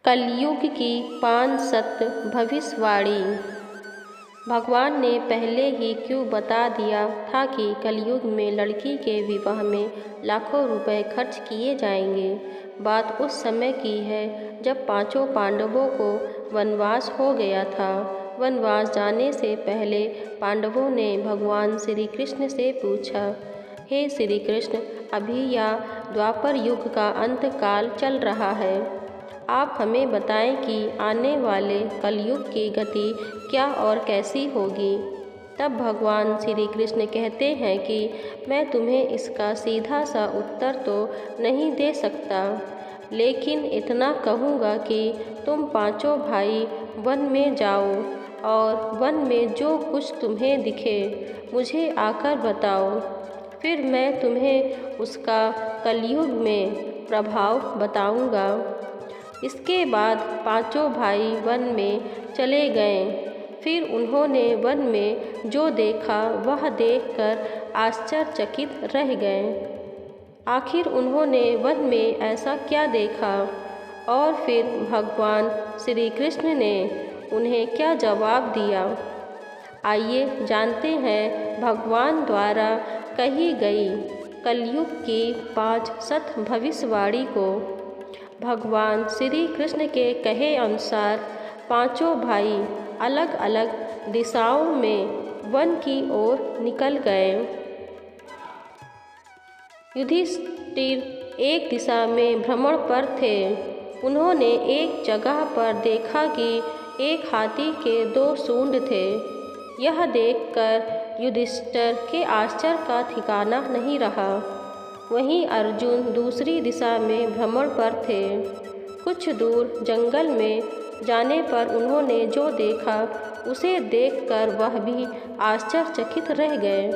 कलयुग की 5 सत्य भविष्यवाणी। भगवान ने पहले ही क्यों बता दिया था कि कलयुग में लड़की के विवाह में लाखों रुपए खर्च किए जाएंगे। बात उस समय की है जब पांचों पांडवों को वनवास हो गया था। वनवास जाने से पहले पांडवों ने भगवान श्री कृष्ण से पूछा, हे श्री कृष्ण, अभी या द्वापर युग का अंत काल चल रहा है। आप हमें बताएं कि आने वाले कलयुग की गति क्या और कैसी होगी। तब भगवान श्री कृष्ण कहते हैं कि मैं तुम्हें इसका सीधा सा उत्तर तो नहीं दे सकता, लेकिन इतना कहूँगा कि तुम पांचों भाई वन में जाओ और वन में जो कुछ तुम्हें दिखे मुझे आकर बताओ। फिर मैं तुम्हें उसका कलयुग में प्रभाव बताऊँगा। इसके बाद पांचों भाई वन में चले गए। फिर उन्होंने वन में जो देखा वह देखकर आश्चर्यचकित रह गए। आखिर उन्होंने वन में ऐसा क्या देखा और फिर भगवान श्री कृष्ण ने उन्हें क्या जवाब दिया, आइए जानते हैं भगवान द्वारा कही गई कलयुग की 5 सत्य भविष्यवाणी को। भगवान श्री कृष्ण के कहे अनुसार पांचों भाई अलग अलग दिशाओं में वन की ओर निकल गए। युधिष्ठिर एक दिशा में भ्रमण पर थे। उन्होंने एक जगह पर देखा कि एक हाथी के 2 सूंड थे। यह देखकर युधिष्ठिर के आश्चर्य का ठिकाना नहीं रहा। वहीं अर्जुन दूसरी दिशा में भ्रमण पर थे। कुछ दूर जंगल में जाने पर उन्होंने जो देखा उसे देखकर वह भी आश्चर्यचकित रह गए।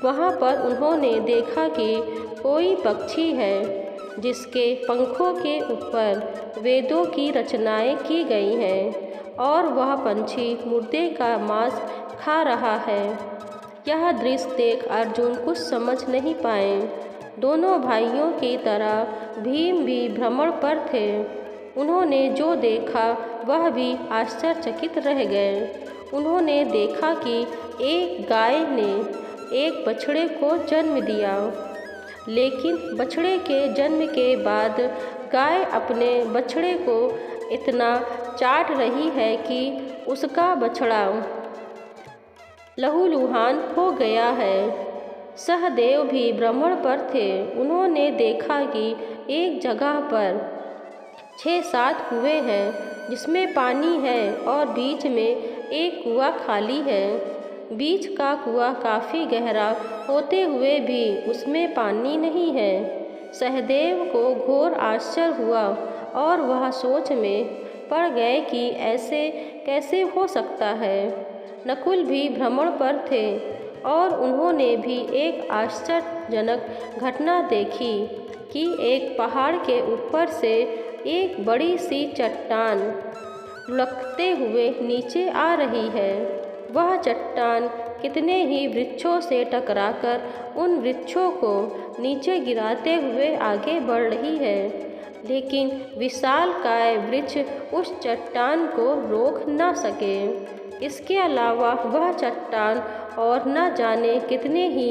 वहाँ पर उन्होंने देखा कि कोई पक्षी है जिसके पंखों के ऊपर वेदों की रचनाएं की गई हैं और वह पंछी मुर्दे का मांस खा रहा है। यह दृश्य देख अर्जुन कुछ समझ नहीं पाए। दोनों भाइयों की तरह भीम भी भ्रमण पर थे। उन्होंने जो देखा वह भी आश्चर्यचकित रह गए। उन्होंने देखा कि एक गाय ने एक बछड़े को जन्म दिया, लेकिन बछड़े के जन्म के बाद गाय अपने बछड़े को इतना चाट रही है कि उसका बछड़ा लहूलुहान हो गया है। सहदेव भी भ्रमण पर थे। उन्होंने देखा कि एक जगह पर 6-7 कुएं हैं जिसमें पानी है और बीच में एक कुआं खाली है। बीच का कुआं काफ़ी गहरा होते हुए भी उसमें पानी नहीं है। सहदेव को घोर आश्चर्य हुआ और वह सोच में पड़ गए कि ऐसे कैसे हो सकता है। नकुल भी भ्रमण पर थे और उन्होंने भी एक आश्चर्यजनक घटना देखी कि एक पहाड़ के ऊपर से एक बड़ी सी चट्टान लुढ़कते हुए नीचे आ रही है। वह चट्टान कितने ही वृक्षों से टकराकर उन वृक्षों को नीचे गिराते हुए आगे बढ़ रही है, लेकिन विशालकाय वृक्ष उस चट्टान को रोक न सके। इसके अलावा वह चट्टान और न जाने कितने ही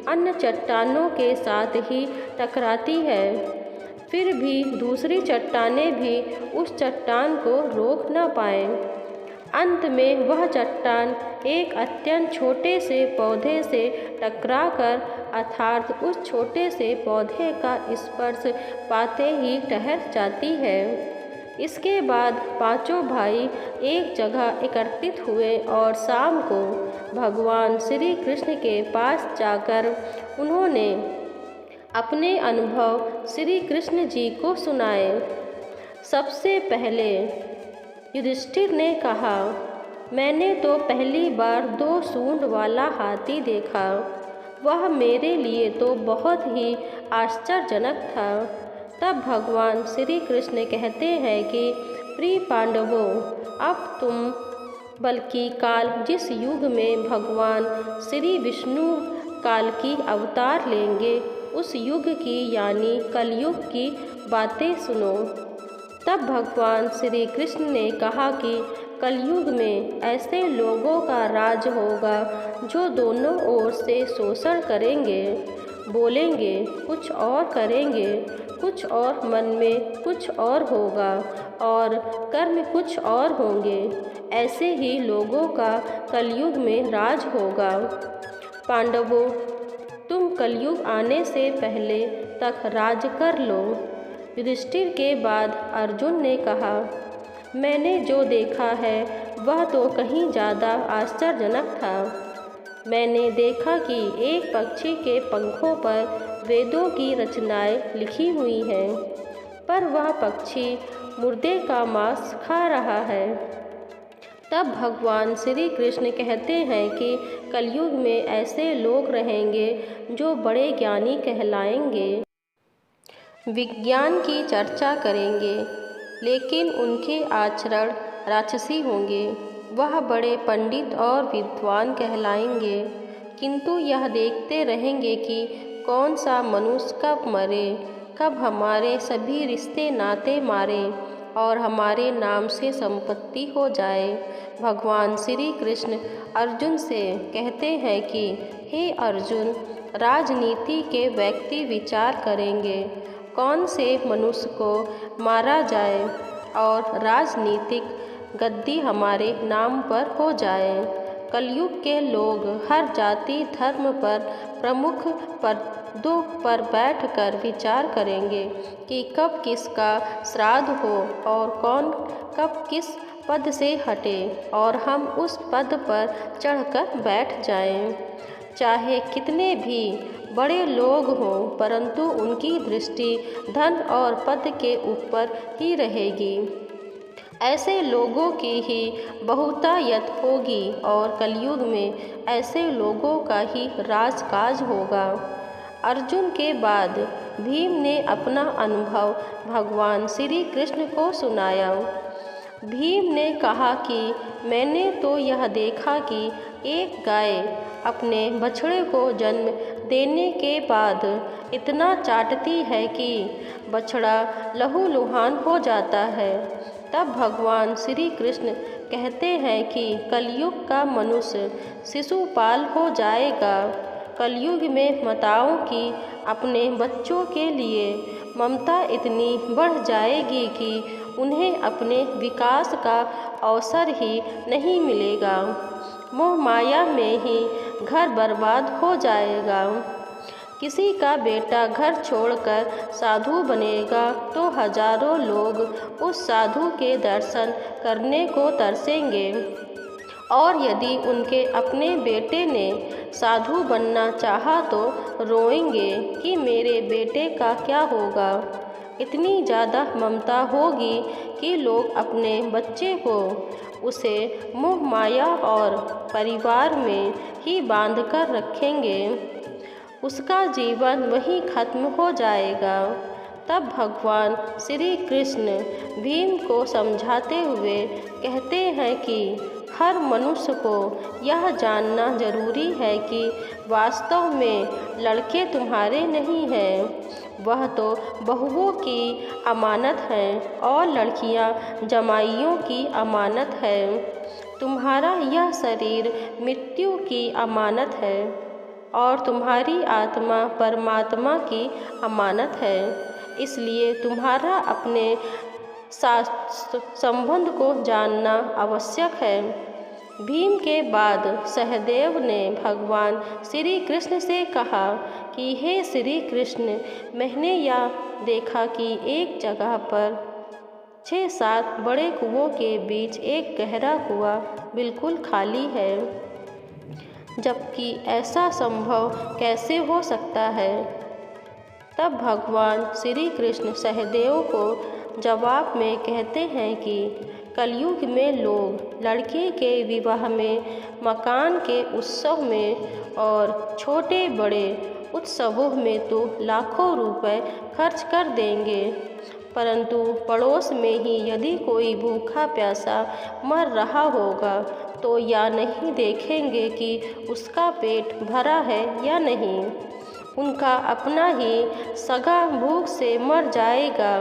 अन्य चट्टानों के साथ ही टकराती है, फिर भी दूसरी चट्टानें भी उस चट्टान को रोक न पाए। अंत में वह चट्टान एक अत्यंत छोटे से पौधे से टकराकर अर्थात उस छोटे से पौधे का स्पर्श पाते ही ठहर जाती है। इसके बाद पांचों भाई एक जगह एकत्रित हुए और शाम को भगवान श्री कृष्ण के पास जाकर उन्होंने अपने अनुभव श्री कृष्ण जी को सुनाए। सबसे पहले युधिष्ठिर ने कहा, मैंने तो पहली बार 2 सूंड वाला हाथी देखा। वह मेरे लिए तो बहुत ही आश्चर्यजनक था। तब भगवान श्री कृष्ण कहते हैं कि प्रिय पांडवों, अब तुम बल्कि काल जिस युग में भगवान श्री विष्णु काल की अवतार लेंगे उस युग की यानी कलयुग की बातें सुनो। तब भगवान श्री कृष्ण ने कहा कि कलयुग में ऐसे लोगों का राज होगा जो दोनों ओर से शोषण करेंगे, बोलेंगे कुछ और करेंगे कुछ और, मन में कुछ और होगा और कर्म कुछ और होंगे। ऐसे ही लोगों का कलयुग में राज होगा। पांडवों, तुम कलयुग आने से पहले तक राज कर लो। युधिष्ठिर के बाद अर्जुन ने कहा, मैंने जो देखा है वह तो कहीं ज़्यादा आश्चर्यजनक था। मैंने देखा कि एक पक्षी के पंखों पर वेदों की रचनाएं लिखी हुई हैं, पर वह पक्षी मुर्दे का मांस खा रहा है। तब भगवान श्री कृष्ण कहते हैं कि कलयुग में ऐसे लोग रहेंगे जो बड़े ज्ञानी कहलाएंगे, विज्ञान की चर्चा करेंगे, लेकिन उनके आचरण राक्षसी होंगे। वह बड़े पंडित और विद्वान कहलाएंगे, किंतु यह देखते रहेंगे कि कौन सा मनुष्य कब मरे, कब हमारे सभी रिश्ते नाते मारे और हमारे नाम से संपत्ति हो जाए। भगवान श्री कृष्ण अर्जुन से कहते हैं कि हे अर्जुन, राजनीति के व्यक्ति विचार करेंगे कौन से मनुष्य को मारा जाए और राजनीतिक गद्दी हमारे नाम पर हो जाए। कलयुग के लोग हर जाति धर्म पर प्रमुख पदों पर बैठकर विचार करेंगे कि कब किसका श्राद्ध हो और कौन कब किस पद से हटे और हम उस पद पर चढ़कर बैठ जाएं। चाहे कितने भी बड़े लोग हों, परंतु उनकी दृष्टि धन और पद के ऊपर ही रहेगी। ऐसे लोगों की ही बहुतायत होगी और कलयुग में ऐसे लोगों का ही राजकाज होगा। अर्जुन के बाद भीम ने अपना अनुभव भगवान श्री कृष्ण को सुनाया। भीम ने कहा कि मैंने तो यह देखा कि एक गाय अपने बछड़े को जन्म देने के बाद इतना चाटती है कि बछड़ा लहूलुहान हो जाता है। तब भगवान श्री कृष्ण कहते हैं कि कलयुग का मनुष्य शिशुपाल हो जाएगा। कलयुग में माताओं की अपने बच्चों के लिए ममता इतनी बढ़ जाएगी कि उन्हें अपने विकास का अवसर ही नहीं मिलेगा। मोह माया में ही घर बर्बाद हो जाएगा। किसी का बेटा घर छोड़कर साधु बनेगा तो हजारों लोग उस साधु के दर्शन करने को तरसेंगे, और यदि उनके अपने बेटे ने साधु बनना चाहा तो रोएंगे कि मेरे बेटे का क्या होगा। इतनी ज़्यादा ममता होगी कि लोग अपने बच्चे को उसे मोह माया और परिवार में ही बांध कर रखेंगे। उसका जीवन वहीं खत्म हो जाएगा। तब भगवान श्री कृष्ण भीम को समझाते हुए कहते हैं कि हर मनुष्य को यह जानना जरूरी है कि वास्तव में लड़के तुम्हारे नहीं हैं, वह तो बहुओं की अमानत है और लड़कियां जमाइयों की अमानत है। तुम्हारा यह शरीर मृत्यु की अमानत है और तुम्हारी आत्मा परमात्मा की अमानत है। इसलिए तुम्हारा अपने साथ संबंध को जानना आवश्यक है। भीम के बाद सहदेव ने भगवान श्री कृष्ण से कहा कि हे श्री कृष्ण, मैंने यह देखा कि एक जगह पर 6-7 बड़े कुओं के बीच एक गहरा कुआं बिल्कुल खाली है, जबकि ऐसा संभव कैसे हो सकता है। तब भगवान श्री कृष्ण सहदेव को जवाब में कहते हैं कि कलयुग में लोग लड़के के विवाह में, मकान के उत्सव में और छोटे बड़े उत्सवों में तो लाखों रुपए खर्च कर देंगे, परंतु पड़ोस में ही यदि कोई भूखा प्यासा मर रहा होगा तो या नहीं देखेंगे कि उसका पेट भरा है या नहीं। उनका अपना ही सगा भूख से मर जाएगा।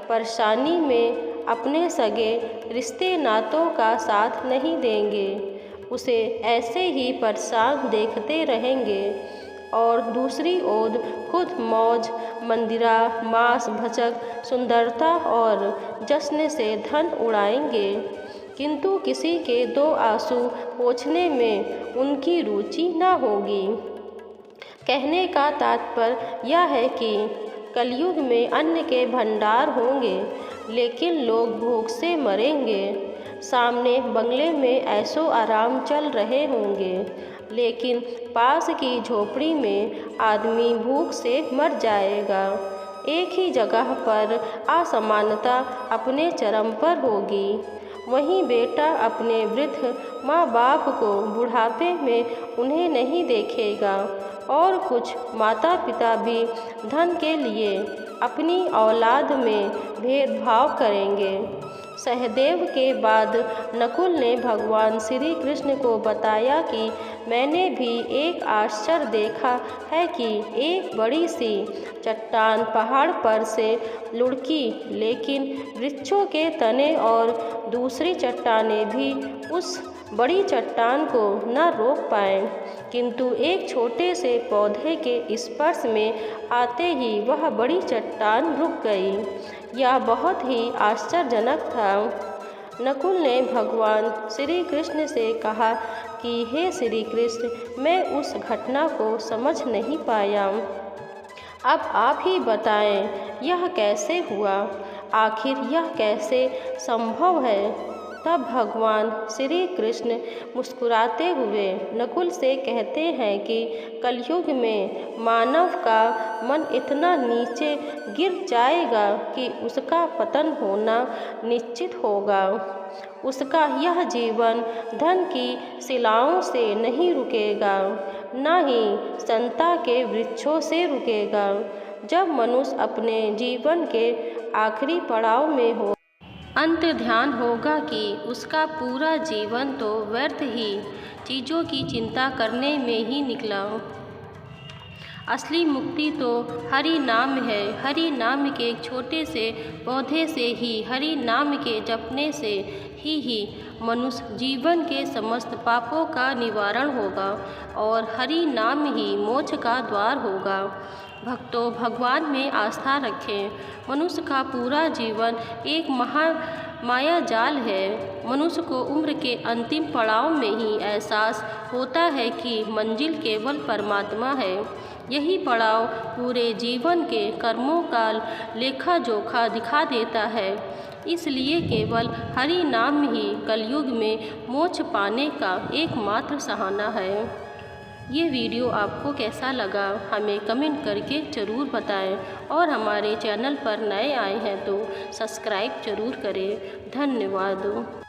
परेशानी में अपने सगे रिश्ते नातों का साथ नहीं देंगे, उसे ऐसे ही परेशान देखते रहेंगे और दूसरी ओर खुद मौज मंदिरा मांस भचक सुंदरता और जश्न से धन उड़ाएंगे, किंतु किसी के दो आंसू पोंछने में उनकी रुचि न होगी। कहने का तात्पर्य यह है कि कलयुग में अन्न के भंडार होंगे, लेकिन लोग भूख से मरेंगे। सामने बंगले में ऐशो आराम चल रहे होंगे, लेकिन पास की झोपड़ी में आदमी भूख से मर जाएगा। एक ही जगह पर असमानता अपने चरम पर होगी। वहीं बेटा अपने वृद्ध माँ बाप को बुढ़ापे में उन्हें नहीं देखेगा और कुछ माता पिता भी धन के लिए अपनी औलाद में भेदभाव करेंगे। सहदेव के बाद नकुल ने भगवान श्री कृष्ण को बताया कि मैंने भी एक आश्चर्य देखा है कि एक बड़ी सी चट्टान पहाड़ पर से लुढ़की, लेकिन वृक्षों के तने और दूसरी चट्टानें भी उस बड़ी चट्टान को न रोक पाए, किंतु एक छोटे से पौधे के स्पर्श में आते ही वह बड़ी चट्टान रुक गई। यह बहुत ही आश्चर्यजनक था। नकुल ने भगवान श्री कृष्ण से कहा कि हे श्री कृष्ण, मैं उस घटना को समझ नहीं पाया। अब आप ही बताएं, यह कैसे हुआ? आखिर यह कैसे संभव है? तब भगवान श्री कृष्ण मुस्कुराते हुए नकुल से कहते हैं कि कलयुग में मानव का मन इतना नीचे गिर जाएगा कि उसका पतन होना निश्चित होगा। उसका यह जीवन धन की शिलाओं से नहीं रुकेगा, न ही संता के वृक्षों से रुकेगा। जब मनुष्य अपने जीवन के आखिरी पड़ाव में हो, अंत ध्यान होगा कि उसका पूरा जीवन तो व्यर्थ ही चीज़ों की चिंता करने में ही निकला। असली मुक्ति तो हरि नाम है। हरि नाम के एक छोटे से पौधे से ही, हरि नाम के जपने से ही मनुष्य जीवन के समस्त पापों का निवारण होगा और हरि नाम ही मोक्ष का द्वार होगा। भक्तों, भगवान में आस्था रखें। मनुष्य का पूरा जीवन एक माया जाल है। मनुष्य को उम्र के अंतिम पड़ाव में ही एहसास होता है कि मंजिल केवल परमात्मा है। यही पड़ाव पूरे जीवन के कर्मों का लेखा जोखा दिखा देता है। इसलिए केवल हरि नाम ही कलयुग में मोक्ष पाने का एकमात्र सहारा है। ये वीडियो आपको कैसा लगा हमें कमेंट करके ज़रूर बताएं और हमारे चैनल पर नए आए हैं तो सब्सक्राइब ज़रूर करें। धन्यवाद।